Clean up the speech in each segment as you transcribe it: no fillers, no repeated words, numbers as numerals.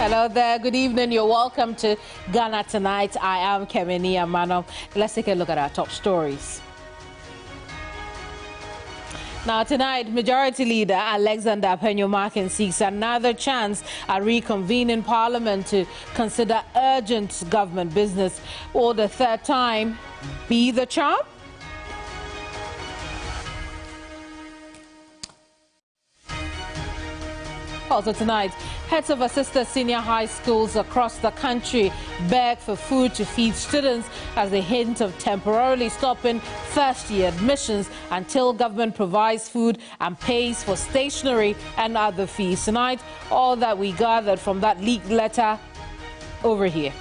Hello there, good evening. You're welcome to Ghana Tonight. I am Kemeni Amano. Let's take a look at our top stories. Now tonight, Majority Leader Alexander Penyo-Markin seeks another chance at reconvening Parliament to consider urgent government business. Will the third time be the charm? Also tonight, heads of assisted senior high schools across the country beg for food to feed students as they hint of temporarily stopping first-year admissions until government provides food and pays for stationery and other fees. Tonight, all that we gathered from that leaked letter over here.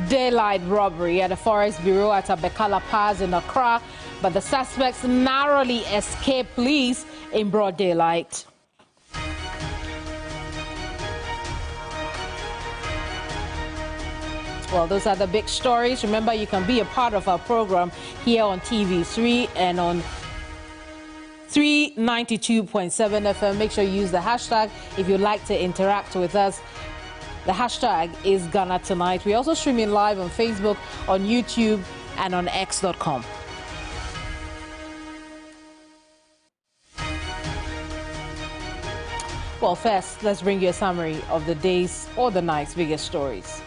Daylight robbery at a forest bureau at Abekala Pass in Accra, but the suspects narrowly escaped police in broad daylight. Well, those are the big stories. Remember, you can be a part of our program here on TV3 and on 392.7 FM. Make sure you use the hashtag if you'd like to interact with us. The hashtag is GhanaTonight. We're also streaming live on Facebook, on YouTube, and on X.com. Well, first, let's bring you a summary of the day's or the night's biggest stories.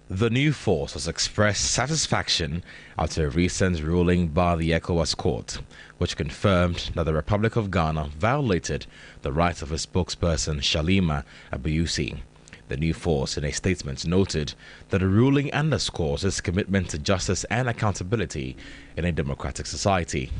The new force has expressed satisfaction after a recent ruling by the ECOWAS court, which confirmed that the Republic of Ghana violated the rights of its spokesperson Shalima Abiusi. The new force, in a statement, noted that the ruling underscores its commitment to justice and accountability in a democratic society.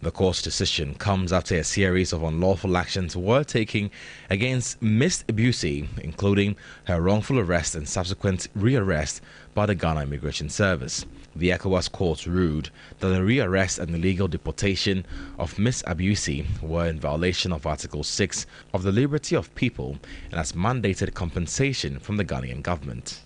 The court's decision comes after a series of unlawful actions were taken against Ms. Abiusi, including her wrongful arrest and subsequent rearrest by the Ghana Immigration Service. The ECOWAS court ruled that the rearrest and illegal deportation of Ms. Abiusi were in violation of Article 6 of the Liberty of People and has mandated compensation from the Ghanaian government.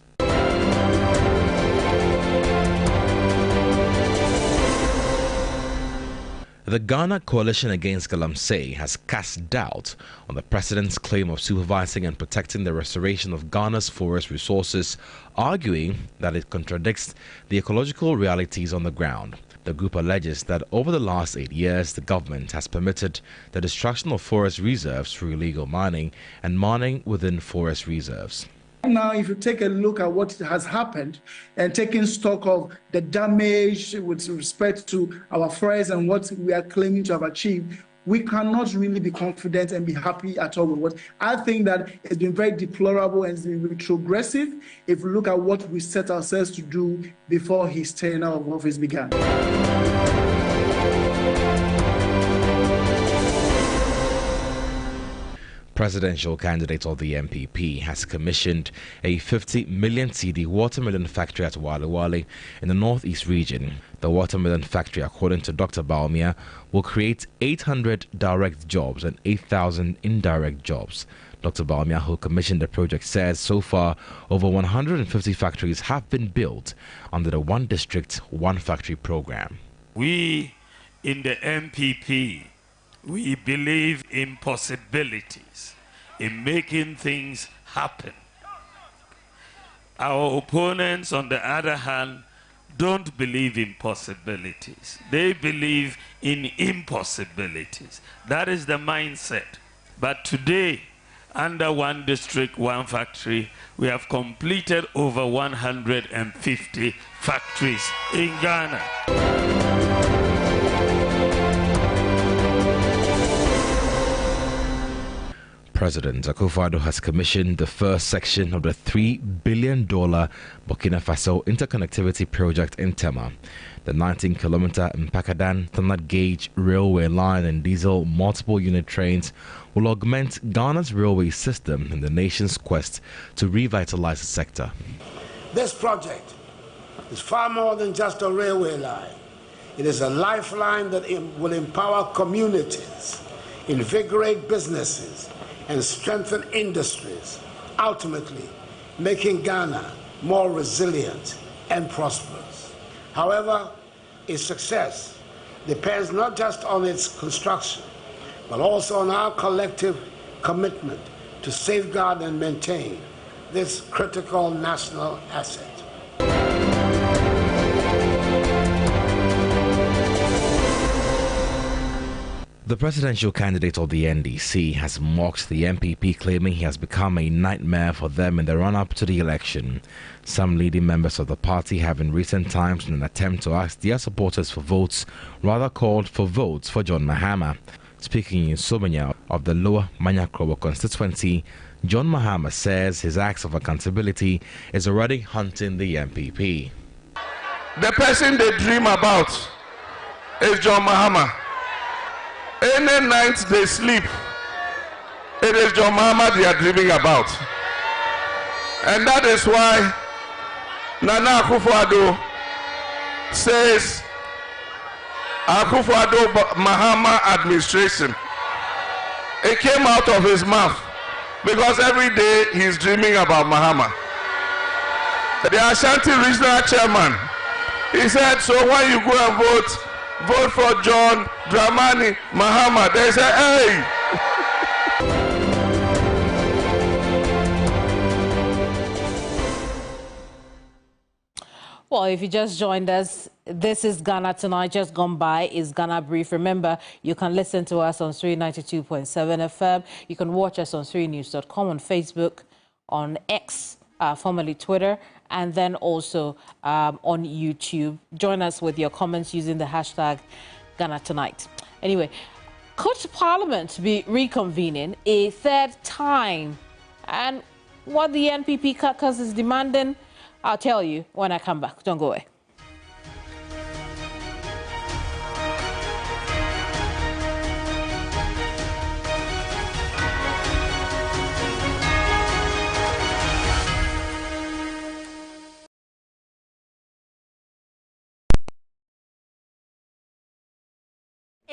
The Ghana Coalition Against Galamsey has cast doubt on the president's claim of supervising and protecting the restoration of Ghana's forest resources, arguing that it contradicts the ecological realities on the ground. The group alleges that over the last 8 years, the government has permitted the destruction of forest reserves through illegal mining and mining within forest reserves. Now, if you take a look at what has happened and taking stock of the damage with respect to our forests and what we are claiming to have achieved, we cannot really be confident and be happy at all with what. I think that it's been very deplorable and it's been retrogressive if we look at what we set ourselves to do before his tenure of office began. Presidential candidate of the MPP has commissioned a 50 million cedi watermelon factory at Wale Wale in the northeast region. The watermelon factory, according to Dr. Baumia, will create 800 direct jobs and 8,000 indirect jobs. Dr. Baumia, who commissioned the project, says so far over 150 factories have been built under the One District, One Factory program. We in the MPP, we believe in possibilities, in making things happen. Our opponents, on the other hand, don't believe in possibilities. They believe in impossibilities. That is the mindset. But today, under One District, One Factory, we have completed over 150 factories in Ghana. President Akufo-Addo has commissioned the first section of the $3 billion Burkina Faso interconnectivity project in Tema. The 19-kilometer Mpakadan standard gauge railway line and diesel multiple unit trains will augment Ghana's railway system in the nation's quest to revitalize the sector. This project is far more than just a railway line. It is a lifeline that will empower communities, invigorate businesses, and strengthen industries, ultimately making Ghana more resilient and prosperous. However, its success depends not just on its construction, but also on our collective commitment to safeguard and maintain this critical national asset. The presidential candidate of the NDC has mocked the MPP, claiming he has become a nightmare for them in the run-up to the election. Some leading members of the party have in recent times, in an attempt to ask their supporters for votes, rather called for votes for John Mahama. Speaking in Somanya of the Lower Manyakrobo constituency, John Mahama says his acts of accountability is already haunting the MPP. The person they dream about is John Mahama. Any night they sleep, it is John Mahama they are dreaming about. And that is why Nana Akufo-Addo says Akufo-Addo Mahama administration. It came out of his mouth because every day he's dreaming about Mahama. The Ashanti regional chairman, he said, so when you go and vote for John Dramani Mahama. They say, hey! Well, if you just joined us, this is Ghana Tonight. Just gone by is Ghana Brief. Remember, you can listen to us on 392.7 FM. You can watch us on 3news.com, on Facebook, on X, formerly Twitter, and then also on YouTube. Join us with your comments using the hashtag GhanaTonight. Anyway, could Parliament be reconvening a third time? And what the NPP caucus is demanding, I'll tell you when I come back. Don't go away.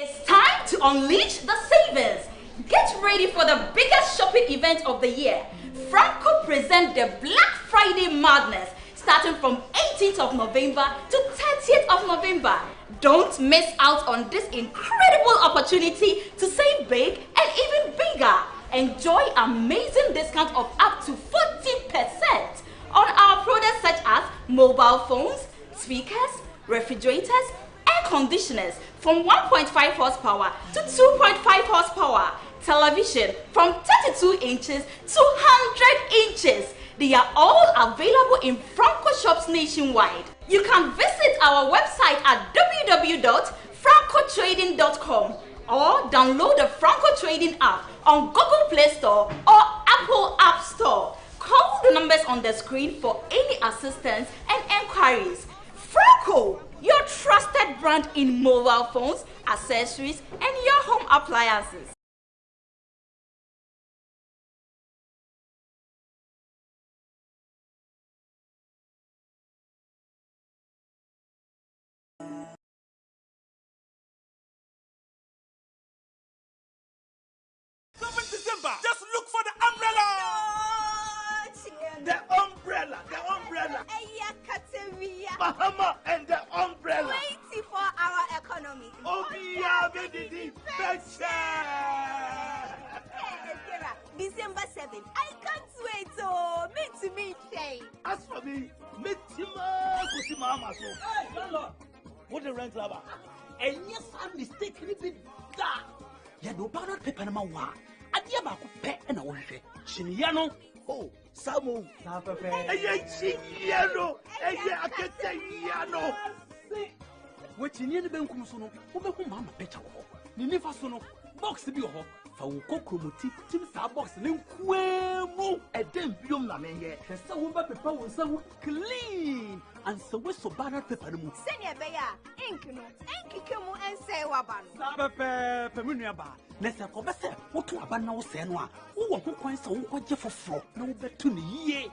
It's time to unleash the savings. Get ready for the biggest shopping event of the year. Franco presents the Black Friday Madness, starting from 18th of November to 30th of November. Don't miss out on this incredible opportunity to save big and even bigger. Enjoy amazing discounts of up to 40% on our products such as mobile phones, speakers, refrigerators, air conditioners from 1.5 horsepower to 2.5 horsepower, television from 32 inches to 100 inches. They are all available in Franco shops nationwide. You can visit our website at www.francotrading.com or download the Franco Trading app on Google Play Store or Apple App Store. Call the numbers on the screen for any assistance and enquiries. Franco, your trusted brand in mobile phones, accessories, and your home appliances. December, just look for the umbrella. The umbrella. Mahama and the umbrella. 24-hour economy. December 7th. I can't wait. Oh, meet Shay. As for me, meet Tima so. Hey, landlord. What the rent lover? And yes, I'm mistakenly been that. You no ballot paper number one. Adia ba ko pe na wo hwehwe. Chinyano. Oh, Samu. Sapepe. Eye chinyano. Eye aketeyano. We chinyano be nkum so no. Wo be ko mama picture wo. Ni nifa so no. Box bi wo. Fa wo kokromoti. Tim sa box ne nkwemu. Edem biom na menye. Hwese wo ba paper wo nsa wo clean. And so we so ballot paper no mu. Senior beya. Ink no. Ink kemu ense wa ba no. Sapepe. Pemunu ba. Nese ko be se wo to aba na wo se no a wo wo kwan se wo kwaje foforo na wo betu ne yie.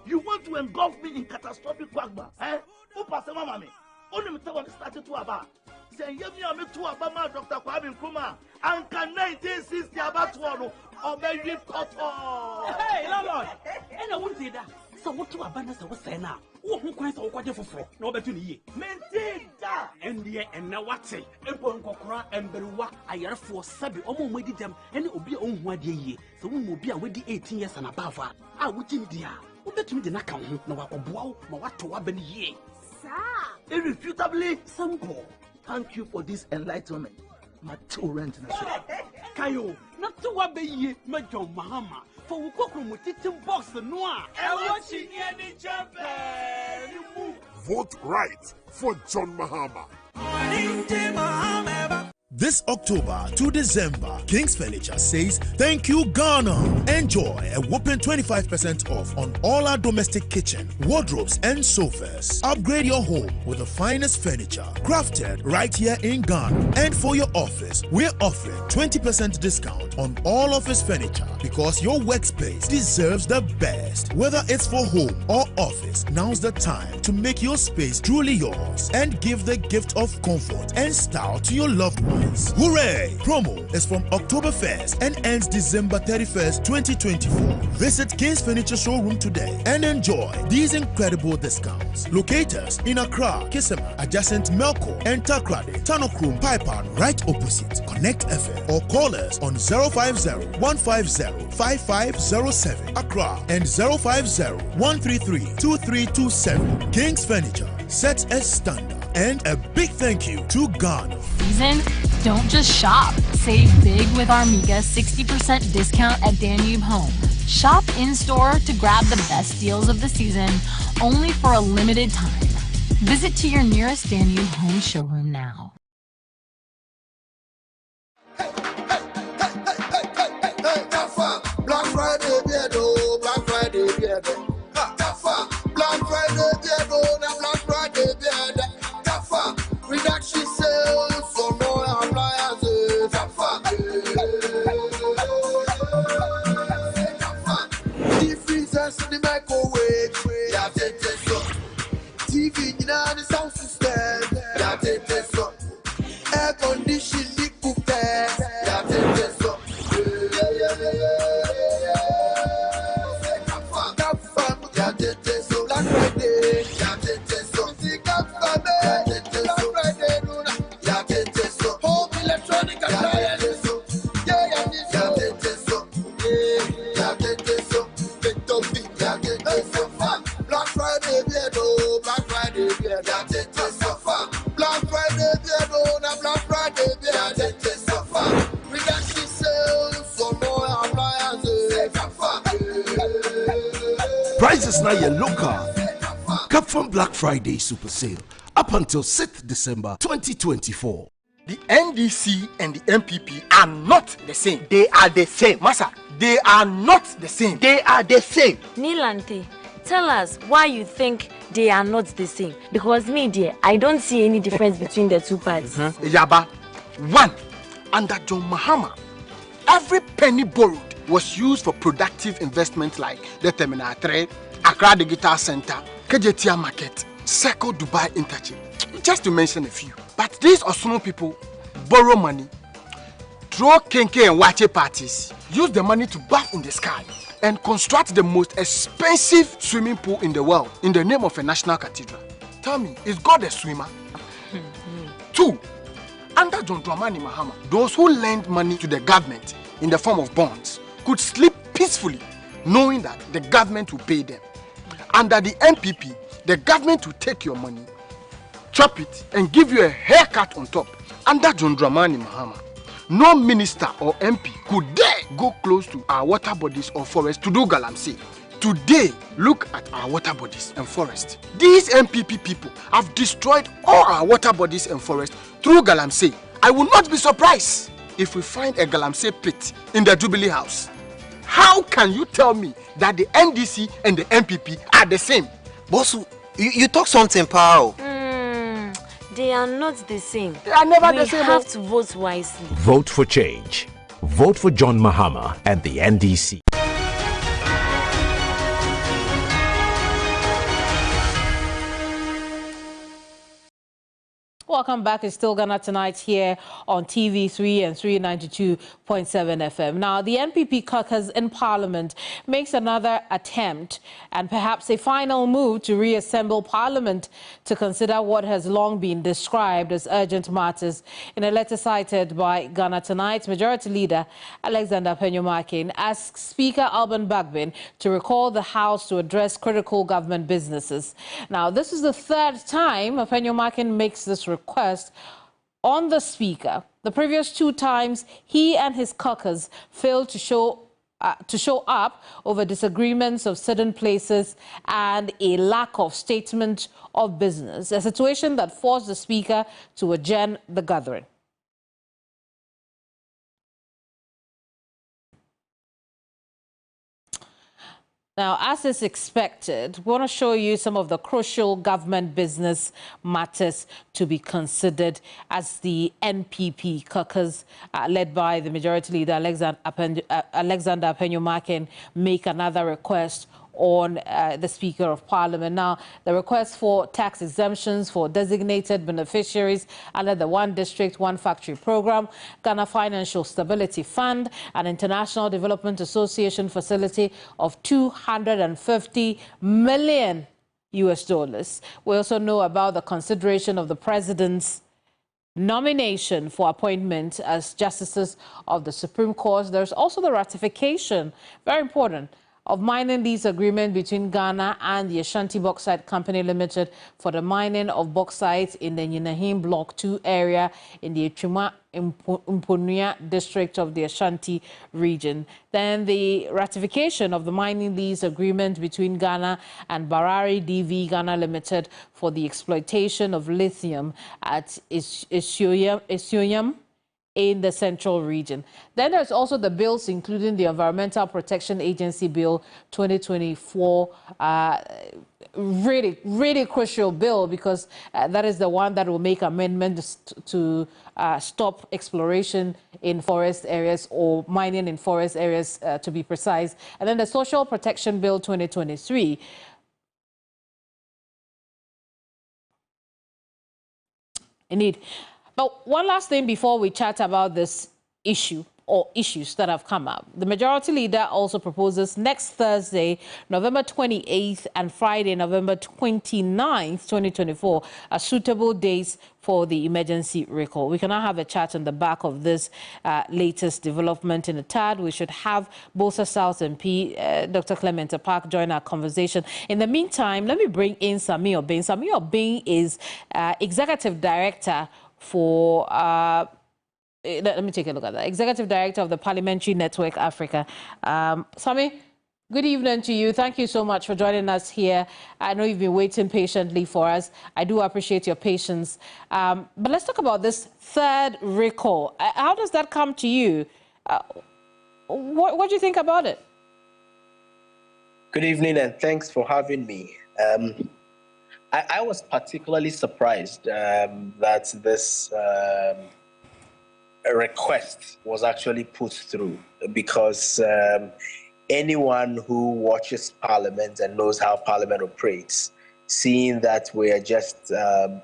You want to engulf me in catastrophic quagmire? Eh? Who passed my me? Only me tell started to about. Say, you me to about my Dr. Kwame Nkrumah. And can 1960 about one or maybe cut off. Hey, Lord. And I won't say that. So what to abandon was saying now? Who quite all quite for no better than ye. Maintain that. And the and now what's it? And Pocora and Berua, I are for Sabi, almost with them, and it will be on 1 year. So we will be away the 18 years and above. I would in the who bet me the account, no wow, no what to happen ye. Sir. Irrefutably simple. Thank you for this enlightenment. My two rent. Kayo, not to what be ye, my John Mahama. For we cook room with eating box the noir. And watching any champion. Vote right for John Mahama. This October to December, King's Furniture says thank you Ghana. Enjoy a whopping 25% off on all our domestic kitchen, wardrobes and sofas. Upgrade your home with the finest furniture crafted right here in Ghana. And for your office, we're offering 20% discount on all office furniture because your workspace deserves the best. Whether it's for home or office, now's the time to make your space truly yours and give the gift of comfort and style to your loved ones. Hooray! Promo is from October 1st and ends December 31st, 2024. Visit King's Furniture Showroom today and enjoy these incredible discounts. Locate us in Accra, Kisima, adjacent Melco and Takrade, Tanokrum, Paipan, right opposite Connect FM, or call us on 050-150-5507 Accra and 050-133-2327. King's Furniture sets a standard. And a big thank you to Ghana. Season, don't just shop. Save big with our Mega 60% discount at Danube Home. Shop in-store to grab the best deals of the season, only for a limited time. Visit to your nearest Danube Home showroom now. Black Friday, Black Friday, Black Friday, Black Friday, reduction sales for more appliances. Deep freezers in the microwave. TV in the sound system. Air conditioning cooker. Black Friday. Prices now your local. Come from Black Friday Super Sale up until 6th December 2024. The NDC and the MPP are not the same. They are the same. Massa, they are not the same. They are the same. Nilante, tell us why you think they are not the same. Because me, dear, I don't see any difference between the two parties. Yaba, one, under John Mahama, every penny borrowed was used for productive investment like the Terminal 3, Accra Digital Center, KJTR Market, Circle Dubai Interchange, just to mention a few. But these Osunu people borrow money, throw kenke and wache parties, use the money to bath in the sky, and construct the most expensive swimming pool in the world in the name of a national cathedral. Tell me, is God a swimmer? Two, under John Dramani Mahama, those who lend money to the government in the form of bonds could sleep peacefully knowing that the government will pay them. Under the NPP, the government will take your money, chop it, and give you a haircut on top. Under John Dramani Mahama, no minister or MP could dare go close to our water bodies or forests to do galamsey. Today, look at our water bodies and forests. These NPP people have destroyed all our water bodies and forests through galamsey. I will not be surprised if we find a galamsey pit in the Jubilee House. How can you tell me that the NDC and the NPP are the same? Boss, you talk something, pal. They are not the same. They are never the same. We have to vote wisely. Vote for change. Vote for John Mahama and the NDC. Welcome back. It's still Ghana Tonight here on TV3 and 392.7 FM. Now, the NPP caucus in Parliament makes another attempt and perhaps a final move to reassemble Parliament to consider what has long been described as urgent matters. In a letter cited by Ghana Tonight, Majority Leader Alexander Penyumakin asked Speaker Alban Bagbin to recall the House to address critical government businesses. Now, this is the third time Penyumakin makes this request on the Speaker. The previous two times, he and his caucus failed to show up over disagreements of certain places and a lack of statement of business, a situation that forced the Speaker to adjourn the gathering. Now, as is expected, we want to show you some of the crucial government business matters to be considered as the NPP caucus, led by the Majority Leader Alexander Penyumakin, make another request on the Speaker of Parliament. Now, the request for tax exemptions for designated beneficiaries under the One District, One Factory program, Ghana Financial Stability Fund, an International Development Association facility of $250 million. We also know about the consideration of the President's nomination for appointment as justices of the Supreme Court. There's also the ratification, very important, of mining lease agreement between Ghana and the Ashanti Bauxite Company Limited for the mining of bauxite in the Nyinahim Block 2 area in the Etwima Mponua district of the Ashanti region. Then the ratification of the mining lease agreement between Ghana and Barari DV Ghana Limited for the exploitation of lithium at Isioyam in the central region. Then there's also the bills, including the Environmental Protection Agency Bill 2024, really crucial bill, because that is the one that will make amendments to stop exploration in forest areas, or mining in forest areas, to be precise. And then the Social Protection Bill 2023. Indeed. But one last thing before we chat about this issue or issues that have come up. The Majority Leader also proposes next Thursday, November 28th, and Friday, November 29th, 2024, as suitable dates for the emergency recall. We can now have a chat on the back of this latest development. In a tad, we should have Bosa South MP, Dr. Clement Park, join our conversation. In the meantime, let me bring in Samir Obeng. Samir Obeng is Executive Director for, let me take a look at that, Executive Director of the Parliamentary Network Africa. Sami, good evening to you. Thank you so much for joining us here. I know you've been waiting patiently for us. I do appreciate your patience. But let's talk about this third recall. How does that come to you? What do you think about it? Good evening, and thanks for having me. I was particularly surprised that this request was actually put through, because anyone who watches Parliament and knows how Parliament operates, seeing that we are just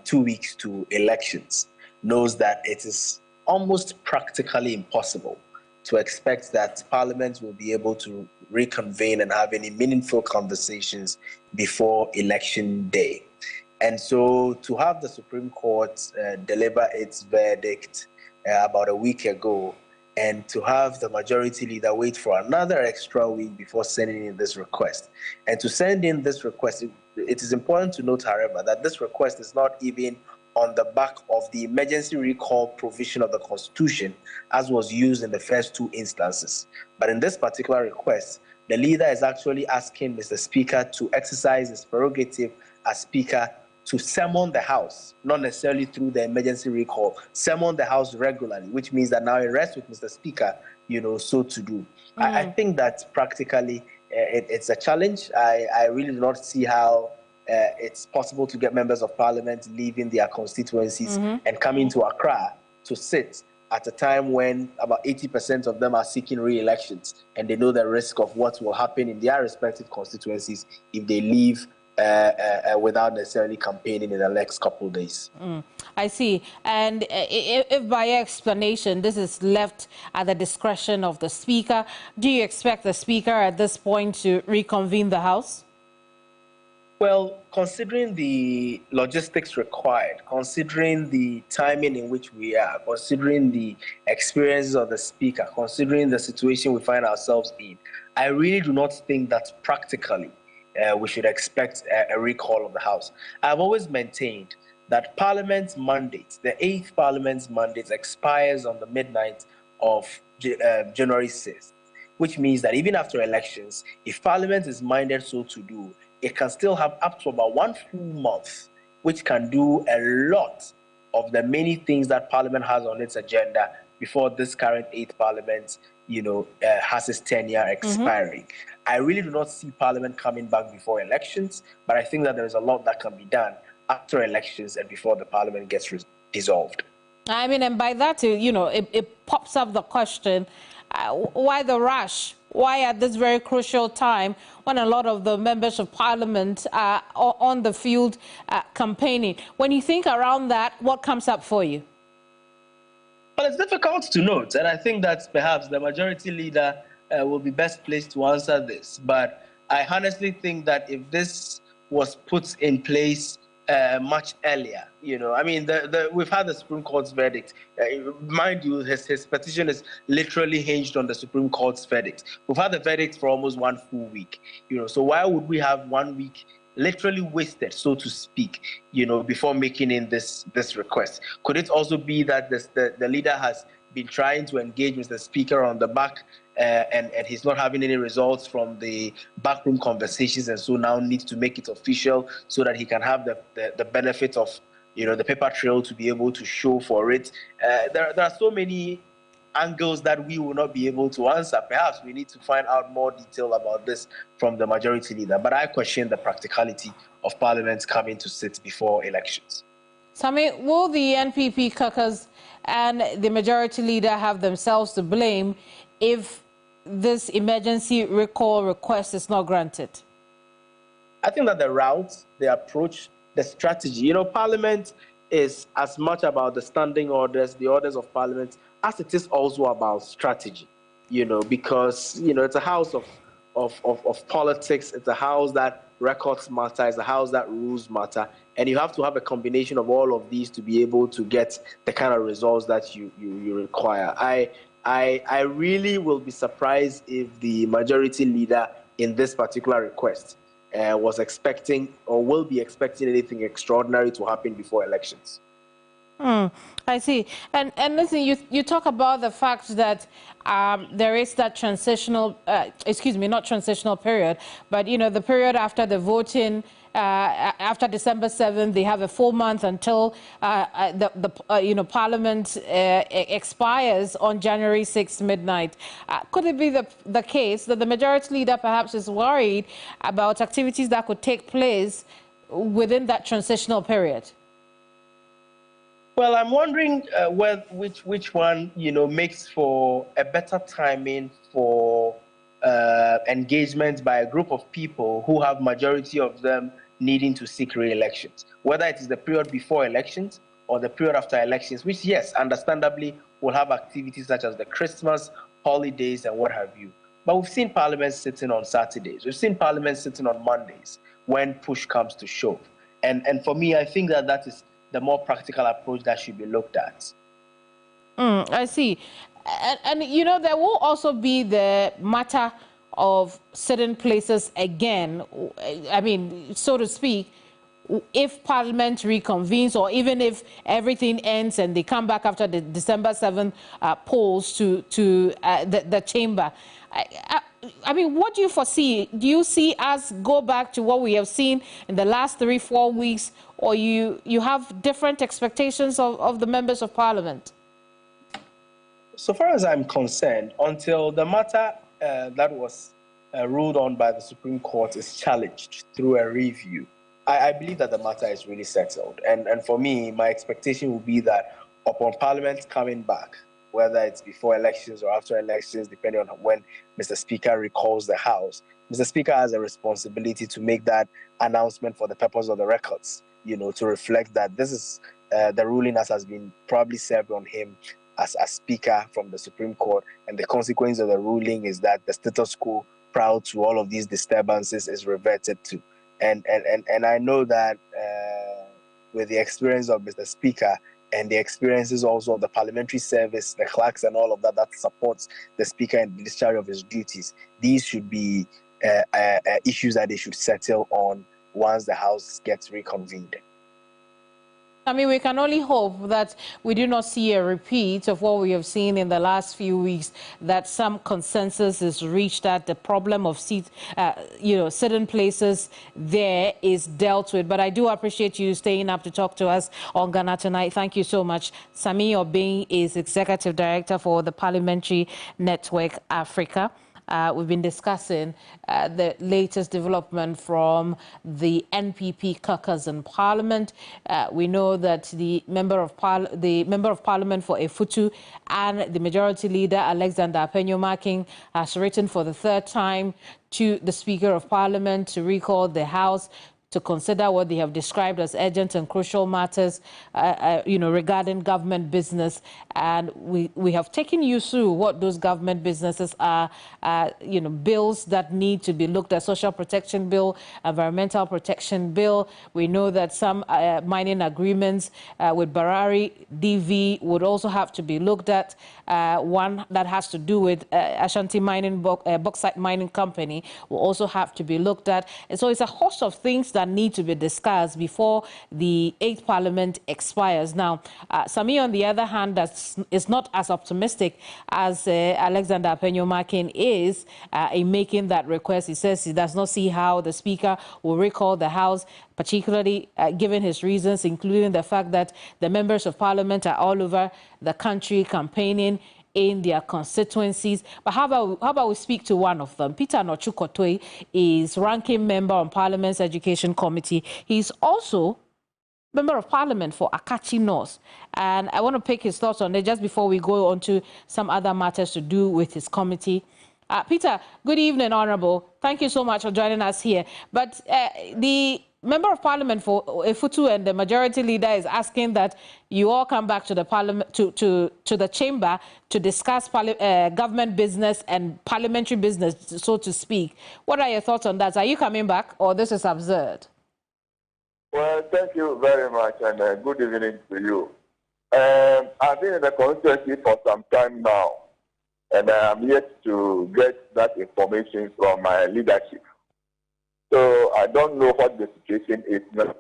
2 weeks to elections, knows that it is almost practically impossible to expect that Parliament will be able to reconvene and have any meaningful conversations before election day. And so to have the Supreme Court deliver its verdict about a week ago, and to have the Majority Leader wait for another extra week before sending in this request. And to send in this request, it is important to note, however, that this request is not even on the back of the emergency recall provision of the Constitution, as was used in the first two instances. But in this particular request, the leader is actually asking Mr. Speaker to exercise his prerogative as Speaker to summon the House, not necessarily through the emergency recall, summon the House regularly, which means that now it rests with Mr. Speaker, so to do. I think that practically it's a challenge. I really do not see how it's possible to get members of Parliament leaving their constituencies and coming to Accra to sit at a time when about 80% of them are seeking re-elections, and they know the risk of what will happen in their respective constituencies if they leave without necessarily campaigning in the next couple of days. I see. And if by your explanation this is left at the discretion of the Speaker, do you expect the Speaker at this point to reconvene the House? Well, considering the logistics required, considering the timing in which we are, considering the experiences of the Speaker, considering the situation we find ourselves in, I really do not think that practically we should expect a recall of the House. I've always maintained that Parliament's mandate, the 8th Parliament's mandate, expires on the midnight of January 6th, which means that even after elections, if Parliament is minded so to do, it can still have up to about 1 full month, which can do a lot of the many things that Parliament has on its agenda before this current 8th Parliament, has its tenure expiring. I really do not see Parliament coming back before elections, but I think that there is a lot that can be done after elections and before the Parliament gets dissolved. I mean, and by that, it pops up the question, why the rush? Why at this very crucial time when a lot of the members of Parliament are on the field campaigning? When you think around that, what comes up for you? Well, it's difficult to note, and I think that perhaps the majority leader will be best placed to answer this. But I honestly think that if this was put in place much earlier, I mean, we've had the Supreme Court's verdict. Mind you, his petition is literally hinged on the Supreme Court's verdict. We've had the verdict for almost 1 full week, so why would we have 1 week literally wasted, so to speak, before making in this request? Could it also be that the leader has been trying to engage with the Speaker on the back and he's not having any results from the backroom conversations, and so now needs to make it official so that he can have the benefit of the paper trail to be able to show for it? There are so many angles that we will not be able to answer. Perhaps we need to find out more detail about this from the majority leader, but I question the practicality of Parliament coming to sit before elections. Sami, will the NPP caucus and the majority leader have themselves to blame if this emergency recall request is not granted? I think that the route, the approach, the strategy, Parliament is as much about the standing orders, the orders of Parliament, as it is also about strategy, because, it's a house of politics. It's a house that records matter. It's a house that rules matter. And you have to have a combination of all of these to be able to get the kind of results that you require. I really will be surprised if the majority leader in this particular request was expecting or will be expecting anything extraordinary to happen before elections. I see. And listen, you talk about the fact that there is that transitional, not transitional period, but, the period after the voting, after December 7th, they have a full month until Parliament expires on January 6th midnight. Could it be the case that the majority leader perhaps is worried about activities that could take place within that transitional period? Well, I'm wondering which one, makes for a better timing for engagement by a group of people who have majority of them needing to seek re-elections, whether it is the period before elections or the period after elections, which, yes, understandably, will have activities such as the Christmas holidays and what have you. But we've seen Parliament sitting on Saturdays. We've seen Parliament sitting on Mondays when push comes to shove. And for me, I think that is the more practical approach that should be looked at. I see. And there will also be the matter of certain places again, I mean, so to speak, if Parliament reconvenes or even if everything ends and they come back after the December 7th polls to the chamber. I mean, what do you foresee? Do you see us go back to what we have seen in the last 3-4 weeks, or you have different expectations of the members of Parliament? So far as I'm concerned, until the matter that was ruled on by the Supreme Court is challenged through a review, I believe that the matter is really settled. And for me, my expectation would be that upon Parliament coming back, whether it's before elections or after elections, depending on when Mr. Speaker recalls the House. Mr. Speaker has a responsibility to make that announcement for the purpose of the records, to reflect that this is the ruling as has been probably served on him as Speaker from the Supreme Court, and the consequence of the ruling is that the status quo prior to all of these disturbances is reverted to. And I know that with the experience of Mr. Speaker and the experiences also of the parliamentary service, the clerks and all of that supports the Speaker in the discharge of his duties, these should be issues that they should settle on once the House gets reconvened. I mean, we can only hope that we do not see a repeat of what we have seen in the last few weeks, that some consensus is reached, that the problem of certain places there is dealt with. But I do appreciate you staying up to talk to us on Ghana Tonight. Thank you so much. Sami Obeng is Executive Director for the Parliamentary Network Africa. We've been discussing the latest development from the NPP caucus in Parliament. We know that the member of Parliament for Efutu and the Majority Leader Alexander Apenyo-Markin has written for the third time to the Speaker of Parliament to recall the House to consider what they have described as urgent and crucial matters, regarding government business. And we have taken you through what those government businesses are, bills that need to be looked at: social protection bill, environmental protection bill. We know that some mining agreements with Barari DV would also have to be looked at. One that has to do with Ashanti Mining, Bauxite Mining Company will also have to be looked at. And so it's a host of things that need to be discussed before the 8th Parliament expires. Now, Sami, on the other hand, is not as optimistic as Alexander Apenyo-Markin is in making that request. He says he does not see how the Speaker will recall the House, particularly given his reasons, including the fact that the members of Parliament are all over the country campaigning in their constituencies. But how about we speak to one of them? Peter Nochukotoi is ranking member on Parliament's Education Committee. He's also member of Parliament for Akachi North. And I want to pick his thoughts on it just before we go on to some other matters to do with his committee. Peter, good evening, Honourable. Thank you so much for joining us here. But the Member of Parliament for Efutu and the Majority Leader is asking that you all come back to the Parliament, to the chamber, to discuss government business and parliamentary business, so to speak. What are your thoughts on that? Are you coming back, or this is absurd? Well, thank you very much, and good evening to you. I've been in the constituency for some time now, and I'm yet to get that information from my leadership. So I don't know what the situation is now.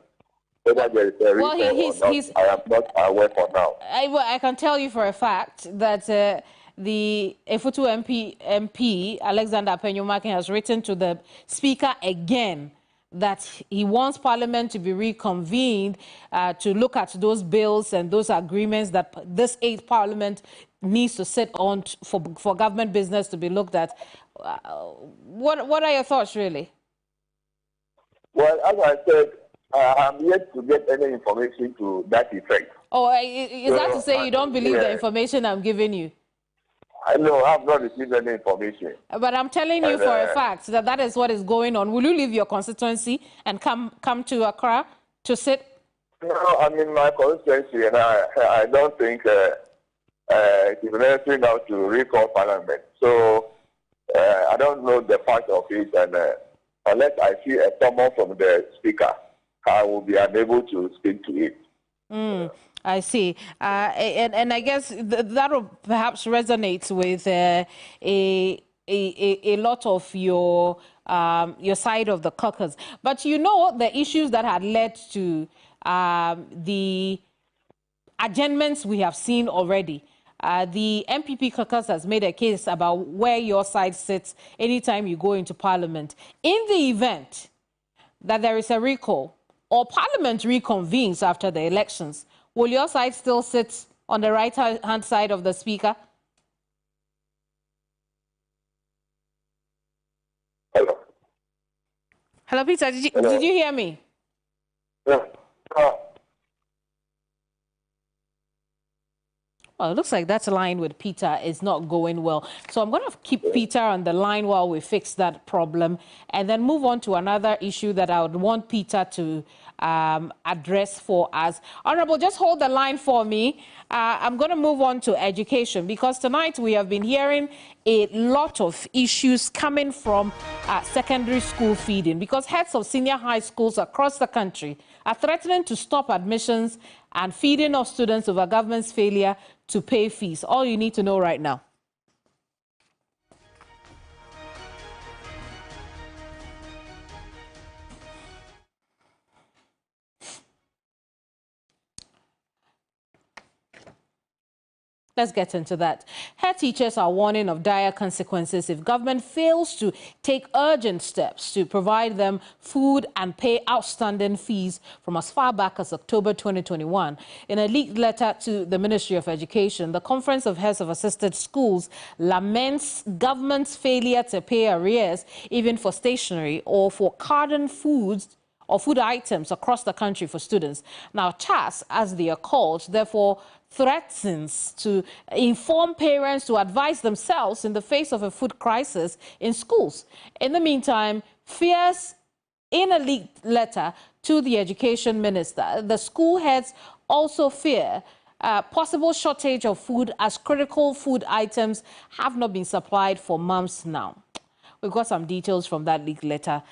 Whether there is a reason or not, I am not aware for now. I can tell you for a fact that the Efutu MP Alexander Apenyo-Markin has written to the Speaker again that he wants Parliament to be reconvened to look at those bills and those agreements that this 8th Parliament needs to sit on for government business to be looked at. What are your thoughts, really? Well, as I said, I'm yet to get any information to that effect. Oh, is that to say you don't believe the information I'm giving you? No, I have not received any information. But I'm telling you for a fact that that is what is going on. Will you leave your constituency and come to Accra to sit? No, I'm in my constituency, and I don't think it is necessary now to recall Parliament. So I don't know the fact of it, and unless I see a summon from the Speaker, I will be unable to speak to it. I see. And I guess that will perhaps resonate with a lot of your side of the caucus. But you know the issues that had led to the adjournments we have seen already. The MPP caucus has made a case about where your side sits anytime you go into Parliament. In the event that there is a recall or Parliament reconvenes after the elections, will your side still sit on the right-hand side of the Speaker? Hello. Hello, Peter. Did you hear me? Yeah. Well, it looks like that line with Peter is not going well. So I'm going to keep Peter on the line while we fix that problem and then move on to another issue that I would want Peter to address for us. Honorable, just hold the line for me. I'm going to move on to education because tonight we have been hearing a lot of issues coming from secondary school feeding because heads of senior high schools across the country are threatening to stop admissions and feeding of students over government's failure to pay fees. All you need to know right now. Let's get into that. Head teachers are warning of dire consequences if government fails to take urgent steps to provide them food and pay outstanding fees from as far back as October 2021. In a leaked letter to the Ministry of Education, the Conference of Heads of Assisted Schools laments government's failure to pay arrears even for stationery or for carton foods or food items across the country for students. Now, CHAS, as they are called, therefore threatens to inform parents to advise themselves in the face of a food crisis in schools. In the meantime, fears in a leaked letter to the Education Minister, the school heads also fear possible shortage of food as critical food items have not been supplied for months now. We've got some details from that leaked letter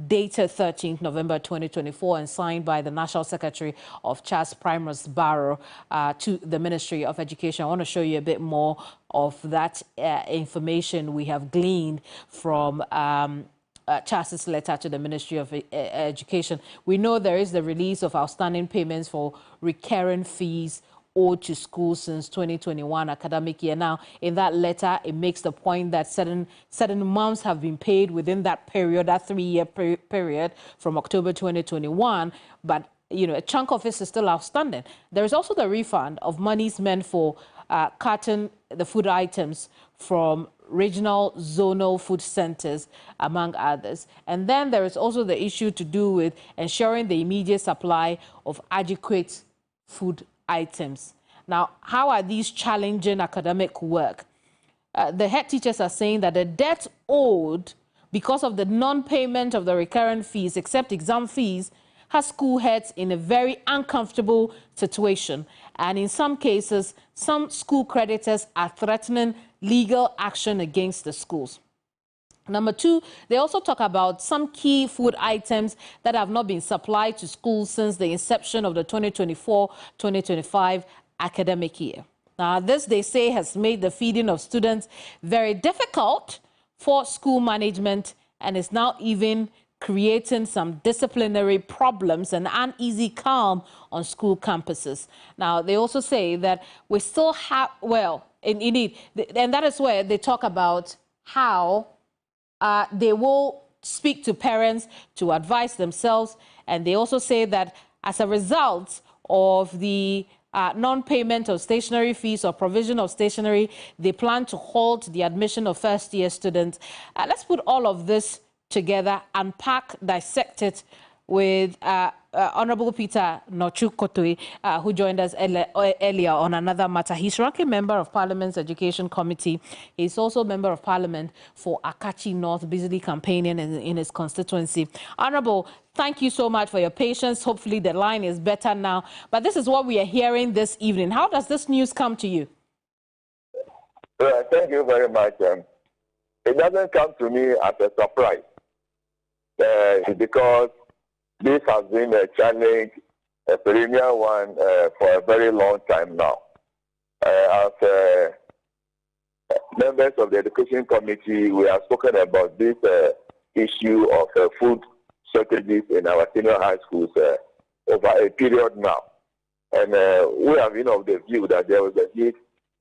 dated 13th November 2024 and signed by the National Secretary of CHAS Primus Barrow to the Ministry of Education. I want to show you a bit more of that information we have gleaned from CHAS's letter to the Ministry of Education. We know there is the release of outstanding payments for recurring fees owed to schools since 2021 academic year. Now, in that letter, it makes the point that certain months have been paid within that period, that 3-year period from October 2021, but a chunk of it is still outstanding. There is also the refund of monies meant for carton the food items from regional zonal food centers, among others. And then there is also the issue to do with ensuring the immediate supply of adequate food items. Now, how are these challenging academic work? The head teachers are saying that the debt owed because of the non-payment of the recurrent fees, except exam fees, has school heads in a very uncomfortable situation. And in some cases, some school creditors are threatening legal action against the schools. Number two, they also talk about some key food items that have not been supplied to schools since the inception of the 2024-2025 academic year. Now, this, they say, has made the feeding of students very difficult for school management and is now even creating some disciplinary problems and uneasy calm on school campuses. Now, they also say that we still have, well, indeed, and that is where they talk about how they will speak to parents to advise themselves. And they also say that as a result of the non-payment of stationery fees or provision of stationery, they plan to halt the admission of first-year students. Let's put all of this together, unpack, dissect it with Honorable Peter Nochu-Kotoi, who joined us earlier on another matter. He's ranking member of Parliament's Education Committee. He's also member of Parliament for Akachi North, busily campaigning in his constituency. Honorable, thank you so much for your patience. Hopefully the line is better now. But this is what we are hearing this evening. How does this news come to you? Thank you very much. It doesn't come to me as a surprise because this has been a challenge, a perennial one, for a very long time now. As members of the Education Committee, we have spoken about this issue of food shortages in our senior high schools over a period now. And we have been of the view that there was a need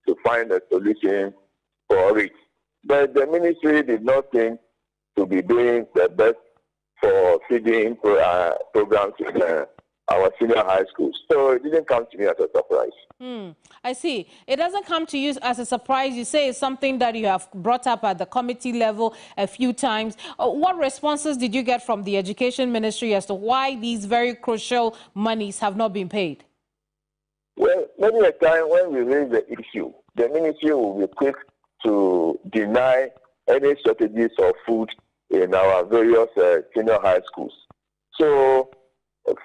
to find a solution for it. But the ministry did not think to be doing the best for feeding programs in our senior high schools. So it didn't come to me as a surprise. I see. It doesn't come to you as a surprise. You say it's something that you have brought up at the committee level a few times. What responses did you get from the Education Ministry as to why these very crucial monies have not been paid? Well, many a time when we raise the issue, the ministry will be quick to deny any shortages of food in our various senior high schools. So,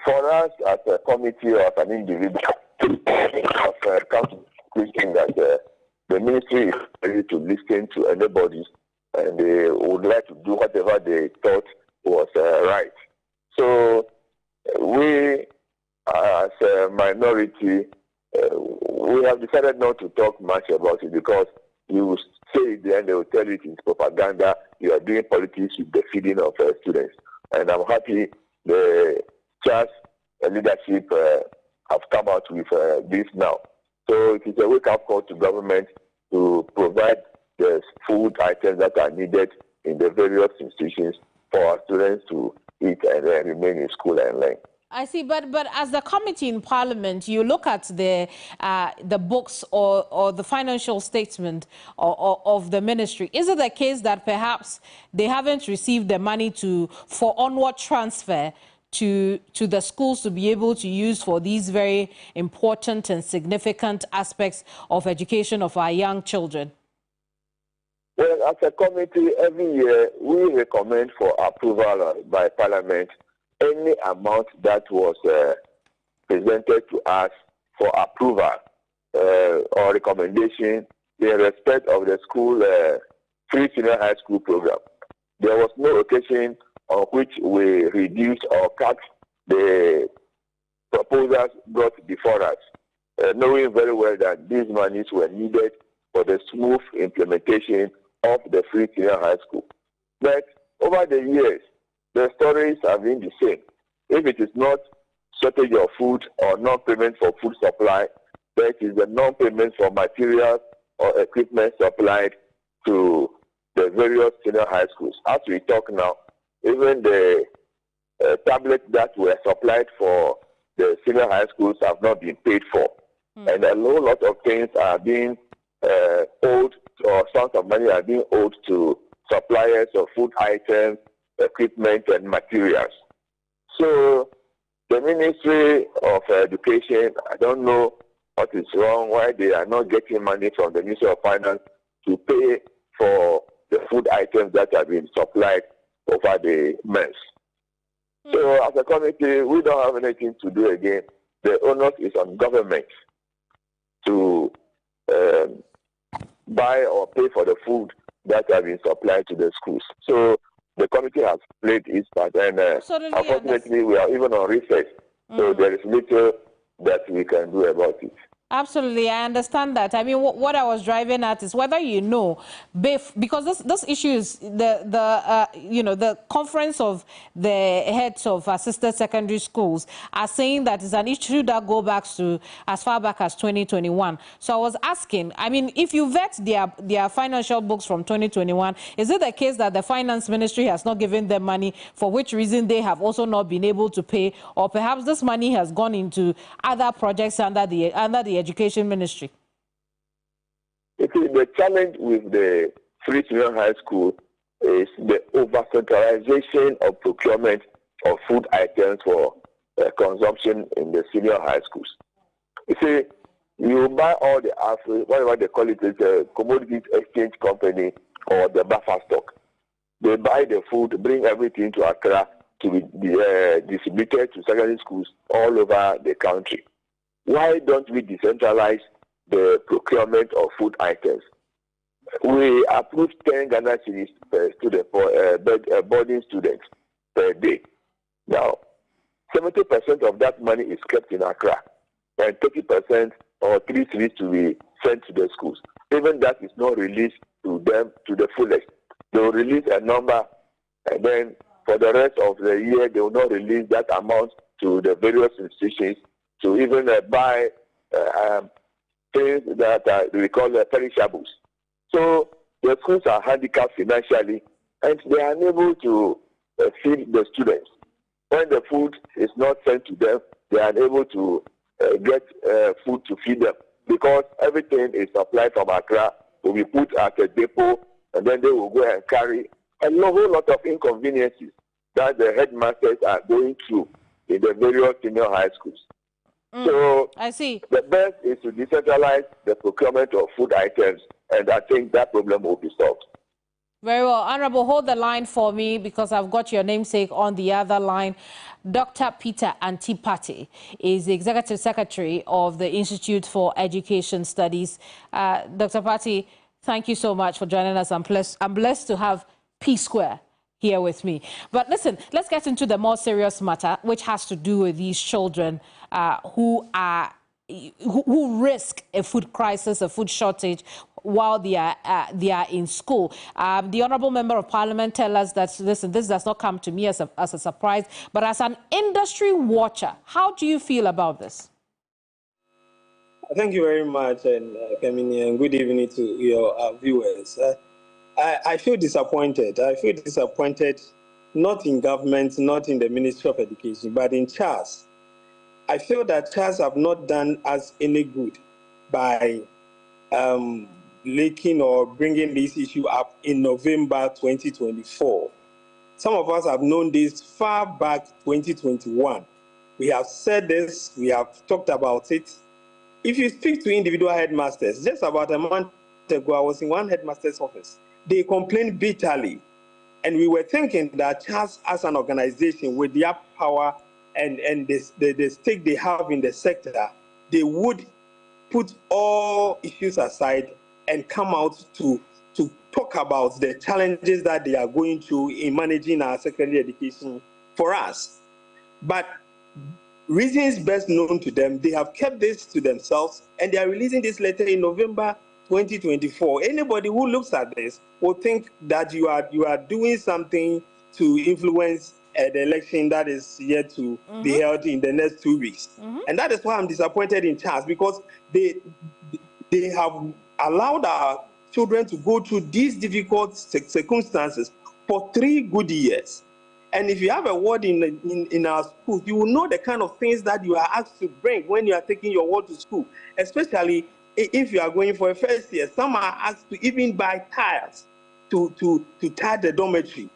for us as a committee or as an individual, have come to the conclusion that the ministry is ready to listen to anybody, and they would like to do whatever they thought was right. So, we, as a minority, we have decided not to talk much about it because you will say it, then they will tell you it's propaganda. You are doing politics with the feeding of students. And I'm happy the church leadership have come out with this now. So it is a wake-up call to government to provide the food items that are needed in the various institutions for our students to eat and remain in school and learn. I see, but as the committee in Parliament, you look at the books or the financial statement of the ministry. Is it the case that perhaps they haven't received the money for onward transfer to the schools to be able to use for these very important and significant aspects of education of our young children? Well, as a committee, every year we recommend for approval by Parliament any amount that was presented to us for approval or recommendation in respect of the school free senior high school program. There was no occasion on which we reduced or cut the proposals brought before us, knowing very well that these monies were needed for the smooth implementation of the free senior high school. But over the years, the stories have been the same. If it is not shortage of food or non-payment for food supply, then it is the non-payment for materials or equipment supplied to the various senior high schools. As we talk now, even the tablets that were supplied for the senior high schools have not been paid for. And a whole lot of things are being owed, or sums of money are being owed to suppliers of food items, equipment and materials. So the Ministry of Education, I don't know what is wrong, why they are not getting money from the Ministry of Finance to pay for the food items that have been supplied over the months. So as a committee, we don't have anything to do again. The onus is on government to buy or pay for the food that have been supplied to the schools. So the committee has played its part, and unfortunately, we are even on recess, so there is little that we can do about it. Absolutely, I understand that. I mean, what I was driving at is whether you know, because this issue is the conference of the heads of assisted secondary schools are saying that it's an issue that goes back to as far back as 2021. So I was asking, I mean, if you vet their financial books from 2021, is it the case that the finance ministry has not given them money, for which reason they have also not been able to pay, or perhaps this money has gone into other projects under the Education Ministry? The challenge with the free senior high school is the over-centralization of procurement of food items for consumption in the senior high schools. You see, you buy all the whatever they call it, is a commodities exchange company or the buffer stock. They buy the food, bring everything to Accra to be distributed to secondary schools all over the country. Why don't we decentralize the procurement of food items? We approved 10 Ghana cedis per student for boarding students per day. Now, 70% of that money is kept in Accra, and 30% or 3 cedis to be sent to the schools. Even that is not released to them to the fullest. They will release a number, and then for the rest of the year, they will not release that amount to the various institutions to even buy things that we call perishables. So the schools are handicapped financially, and they are unable to feed the students. When the food is not sent to them, they are unable to get food to feed them, because everything is supplied from Accra, will be put at a depot, and then they will go and carry a whole lot of inconveniences that the headmasters are going through in the various senior high schools. So I see. The best is to decentralize the procurement of food items, and I think that problem will be solved. Very well. Honorable, hold the line for me because I've got your namesake on the other line. Dr. Peter Antipati is the Executive Secretary of the Institute for Education Studies. Dr. Pati, thank you so much for joining us. I'm blessed to have P Square here with me. But listen, let's get into the more serious matter, which has to do with these children who risk a food crisis, a food shortage, while they are in school. The Honourable Member of Parliament tell us that, listen, this does not come to me as a surprise, but as an industry watcher, how do you feel about this? Thank you very much, and good evening to your viewers. I feel disappointed. I feel disappointed not in government, not in the Ministry of Education, but in Charles. I feel that Charles have not done us any good by leaking or bringing this issue up in November 2024. Some of us have known this far back 2021. We have said this, we have talked about it. If you speak to individual headmasters, just about a month ago, I was in one headmaster's office. They complained bitterly. And we were thinking that Charles, as an organization with their power and the stake they have in the sector, they would put all issues aside and come out to talk about the challenges that they are going through in managing our secondary education for us. But reasons best known to them, they have kept this to themselves, and they are releasing this letter in November 2024. Anybody who looks at this will think that you are doing something to influence the election that is yet to be held in the next 2 weeks. And that is why I'm disappointed in Charles, because they have allowed our children to go through these difficult circumstances for 3 good years. And if you have a ward in our schools, you will know the kind of things that you are asked to bring when you are taking your ward to school, especially if you are going for a first year. Some are asked to even buy tires to tire the dormitory.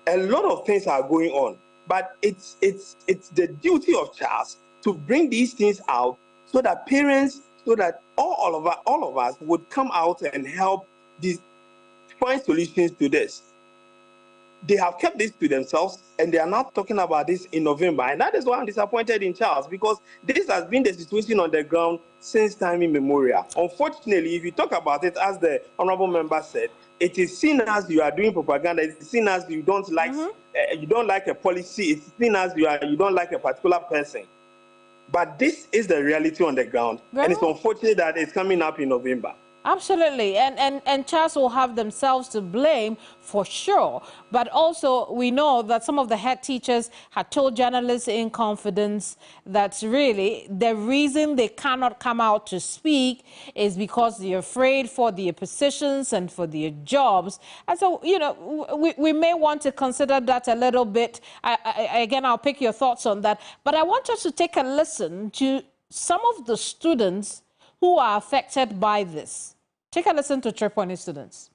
A lot of things are going on, but it's the duty of Charles to bring these things out so that parents, so that all of us would come out and help find solutions to this. They have kept this to themselves, and they are not talking about this in November. And that is why I'm disappointed in Charles, because this has been the situation on the ground since time immemorial. Unfortunately, if you talk about it, as the Honourable Member said, it is seen as you are doing propaganda. It's seen as you don't like a policy. It's seen as you don't like a particular person. But this is the reality on the ground, and it's unfortunate that it's coming up in November. Absolutely, and Charles will have themselves to blame for sure. But also, we know that some of the head teachers had told journalists in confidence that really the reason they cannot come out to speak is because they're afraid for their positions and for their jobs. And so, you know, we may want to consider that a little bit. Again, I'll pick your thoughts on that. But I want us to take a listen to some of the students who are affected by this. Take a listen to Triponi students.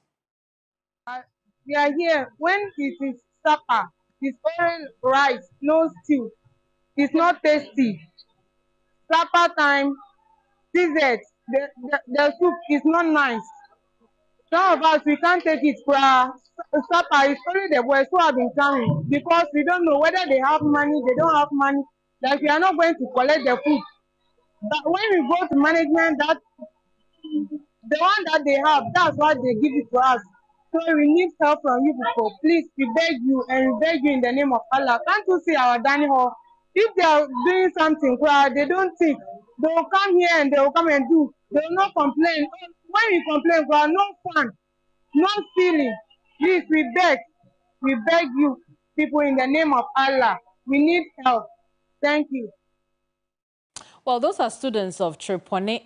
We are here when it is supper. It's only rice, no stew. It's not tasty. Supper time, dessert, the soup is not nice. Some of us, we can't take it for supper. It's only the boys who have been coming because we don't know whether they have money, they don't have money. Like we are not going to collect the food. But when we go to management, that the one that they have, that's what they give it to us. So we need help from you people. Please, we beg you, and we beg you in the name of Allah. Can't you see our dining hall? If they are doing something, they don't think. They will come here and they will come and do. They will not complain. When we complain, no fun, no feeling. Please, we beg you, people, in the name of Allah. We need help. Thank you. Well, those are students of Triponi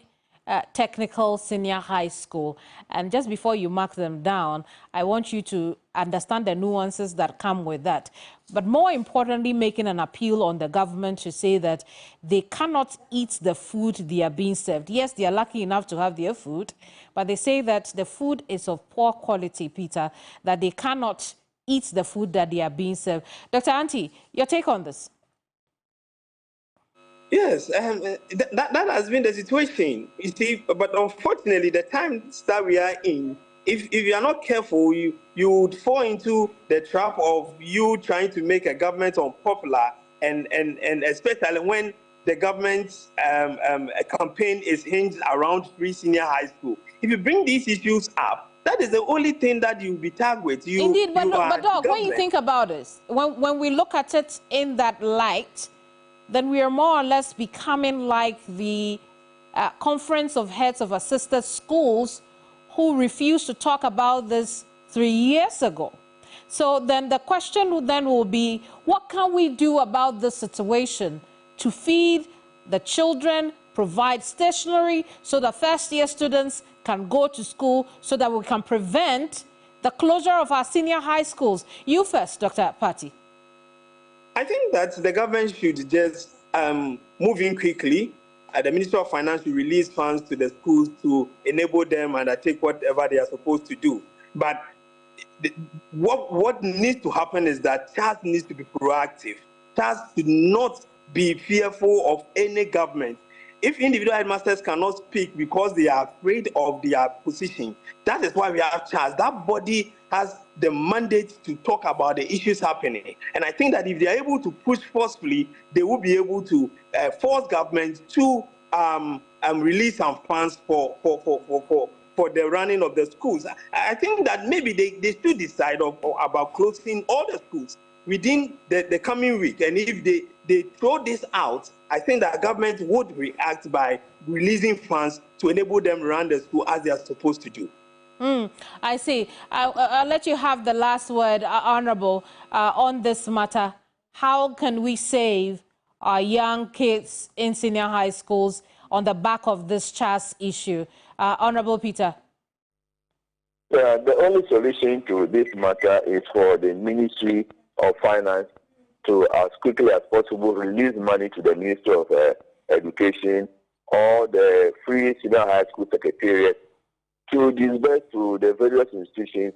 Technical Senior High School. And just before you mark them down, I want you to understand the nuances that come with that. But more importantly, making an appeal on the government to say that they cannot eat the food they are being served. Yes, they are lucky enough to have their food, but they say that the food is of poor quality, Peter, that they cannot eat the food that they are being served. Dr. Auntie, your take on this? Yes, that has been the situation. You see, but unfortunately, the times that we are in, if you are not careful, you would fall into the trap of you trying to make a government unpopular, and especially when the government's campaign is hinged around free senior high school. If you bring these issues up, that is the only thing that you'll be tagged with. Indeed, but Doc, when you government. think about this, when we look at it in that light, then we are more or less becoming like the Conference of Heads of Assisted Schools who refused to talk about this 3 years ago. So then the question then will be, what can we do about this situation to feed the children, provide stationery so that first-year students can go to school so that we can prevent the closure of our senior high schools? You first, Dr. Patti. I think that the government should just move in quickly. The Ministry of Finance should release funds to the schools to enable them and take whatever they are supposed to do. But what needs to happen is that CHAS needs to be proactive. CHAS should not be fearful of any government. If individual headmasters cannot speak because they are afraid of their position, that is why we have CHAS. That body has the mandate to talk about the issues happening. And I think that if they are able to push forcefully, they will be able to force government to release some funds for the running of the schools. I think that maybe they should decide about closing all the schools within the coming week. And if they throw this out, I think that government would react by releasing funds to enable them run the school as they are supposed to do. I see. I'll let you have the last word, Honorable, on this matter. How can we save our young kids in senior high schools on the back of this CHAS issue? Honorable Peter. Yeah, the only solution to this matter is for the Ministry of Finance to, as quickly as possible, release money to the Ministry of Education or the Free Senior High School Secretariat to disburse to the various institutions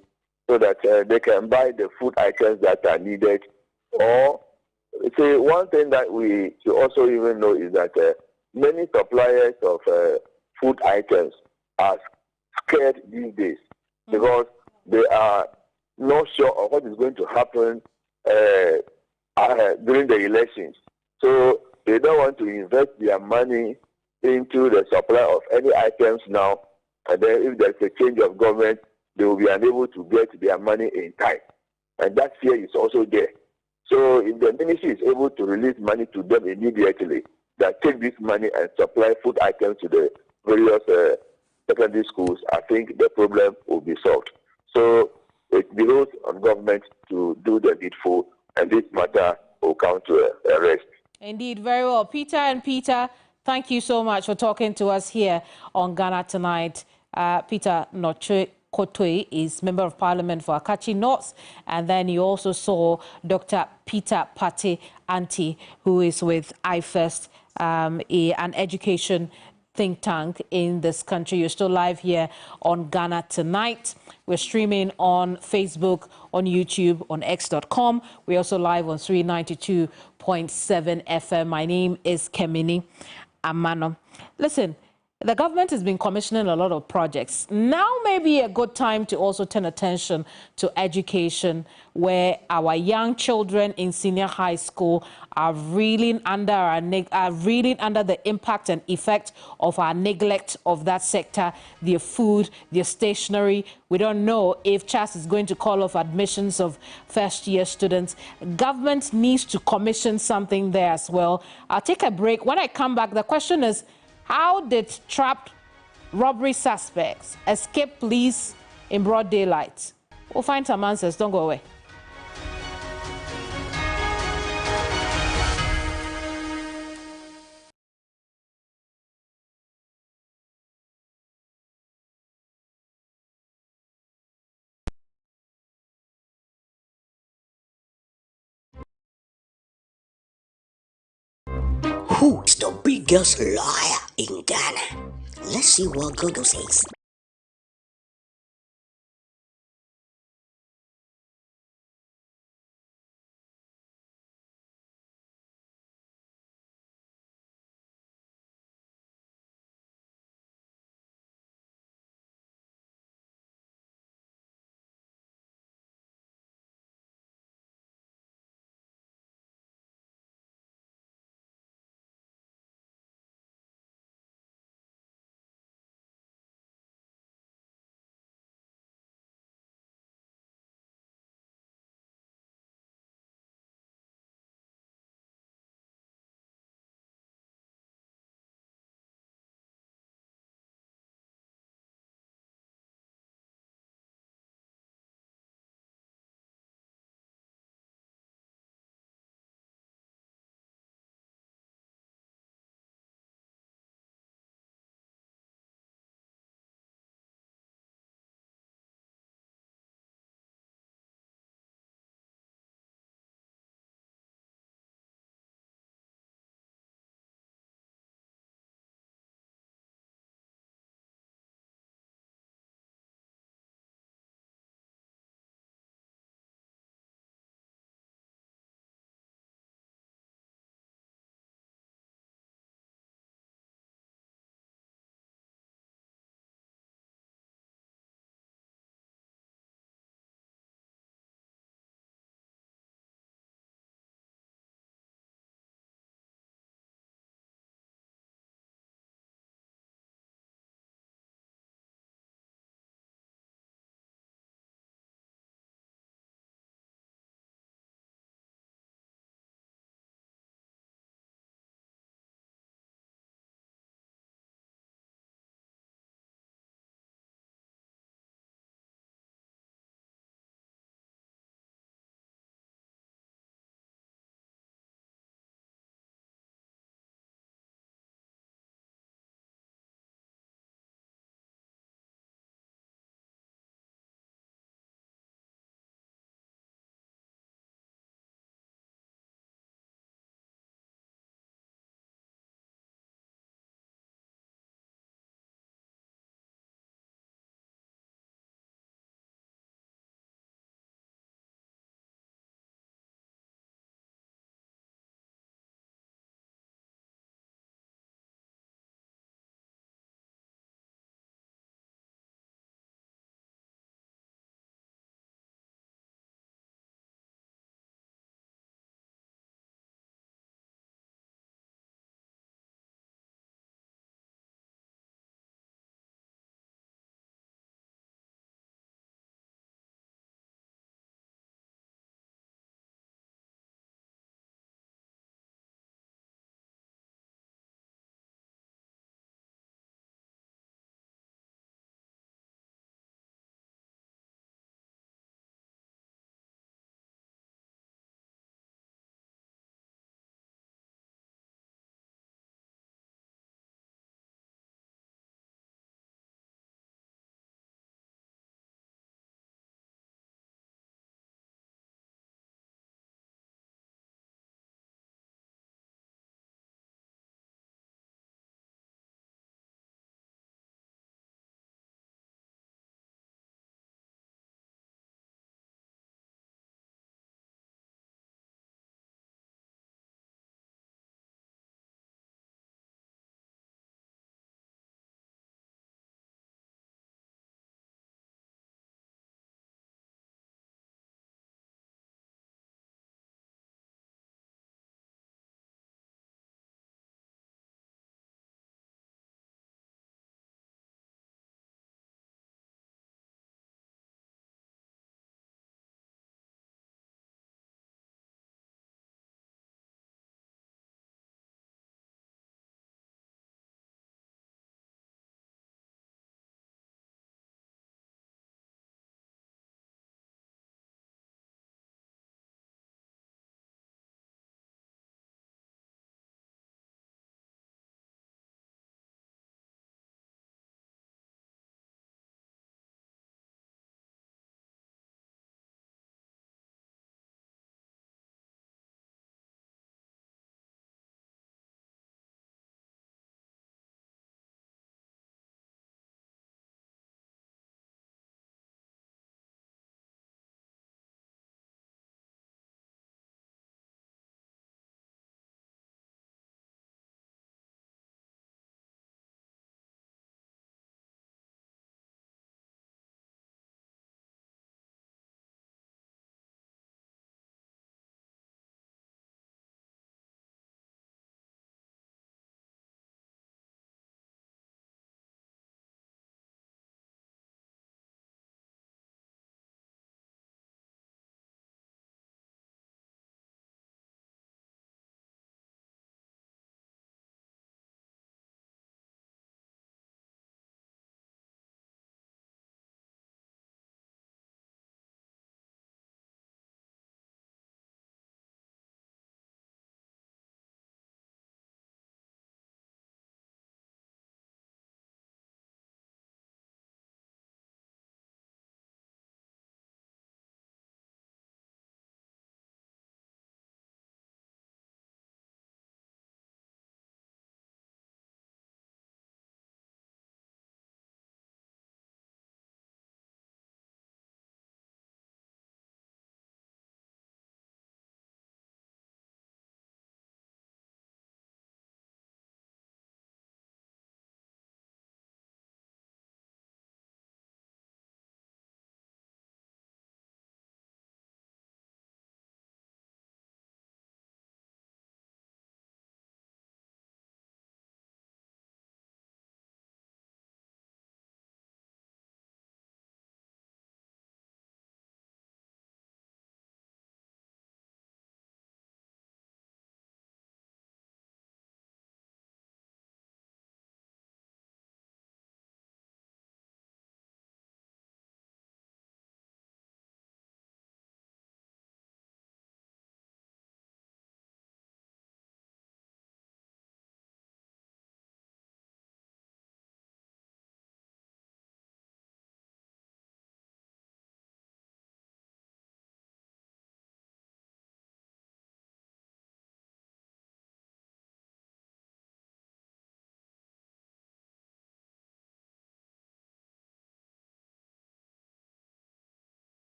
so that they can buy the food items that are needed. Or, say, one thing that we should also even know is that many suppliers of food items are scared these days because they are not sure of what is going to happen during the elections. So they don't want to invest their money into the supply of any items now. And then if there's a change of government, they will be unable to get their money in time. And that fear is also there. So if the ministry is able to release money to them immediately, that take this money and supply food items to the various secondary schools, I think the problem will be solved. So it behoves on government to do the needful, and this matter will come to a rest. Indeed, very well. Peter and Peter, thank you so much for talking to us here on Ghana Tonight. Peter Noche Kotwe is Member of Parliament for Akachi North, and then you also saw Dr. Peter Patti Anti, who is with iFirst, an education think tank in this country. You're still live here on Ghana Tonight. We're streaming on Facebook, on YouTube, on x.com. We're also live on 392.7 FM. My name is Kemini Amano. Listen, the government has been commissioning a lot of projects. Now may be a good time to also turn attention to education, where our young children in senior high school are reeling under the impact and effect of our neglect of that sector, their food, their stationery. We don't know if CHAS is going to call off admissions of first-year students. Government needs to commission something there as well. I'll take a break. When I come back, the question is, how did trapped robbery suspects escape police in broad daylight? We'll find some answers. Don't go away. Who is the biggest liar in Ghana? Let's see what Google says.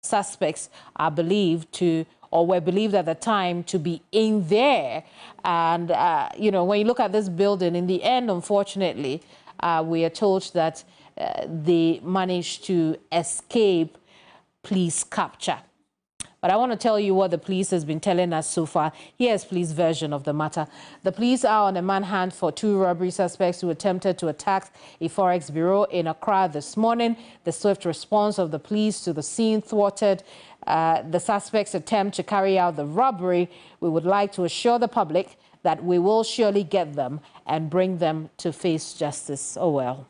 suspects are believed to, or were believed at the time to be in there. And, you know, when you look at this building, in the end, unfortunately, we are told that they managed to escape police capture. But I want to tell you what the police has been telling us so far. Here's police version of the matter. The police are on a manhunt for 2 robbery suspects who attempted to attack a forex bureau in Accra this morning. The swift response of the police to the scene thwarted the suspects' attempt to carry out the robbery. We would like to assure the public that we will surely get them and bring them to face justice. Oh, well.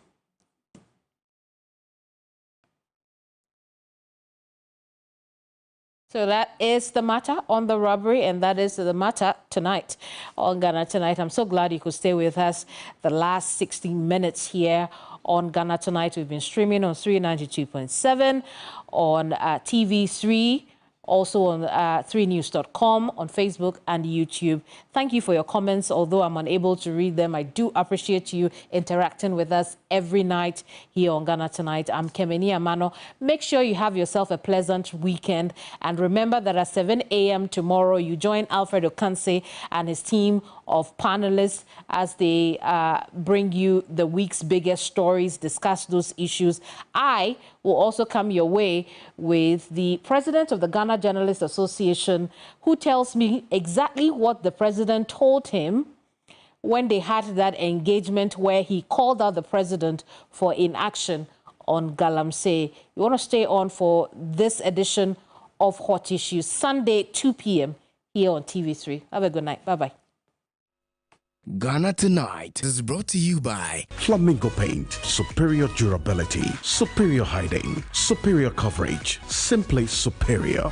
So that is the matter on the robbery, and that is the matter tonight on Ghana Tonight. I'm so glad you could stay with us the last 16 minutes here on Ghana Tonight. We've been streaming on 392.7, on TV3, also on 3news.com, on Facebook and YouTube. Thank you for your comments. Although I'm unable to read them, I do appreciate you interacting with us every night here on Ghana Tonight. I'm Kemeni Amano. Make sure you have yourself a pleasant weekend. And remember that at 7 a.m. tomorrow, you join Alfred Okanse and his team of panelists as they bring you the week's biggest stories, discuss those issues. I will also come your way with the president of the Ghana Journalists Association, who tells me exactly what the president told him when they had that engagement where he called out the president for inaction on Galamsey. You want to stay on for this edition of Hot Issues, Sunday, 2 p.m. here on TV3. Have a good night. Bye-bye. Ghana Tonight is brought to you by Flamingo Paint. Superior durability, superior hiding, superior coverage, simply superior.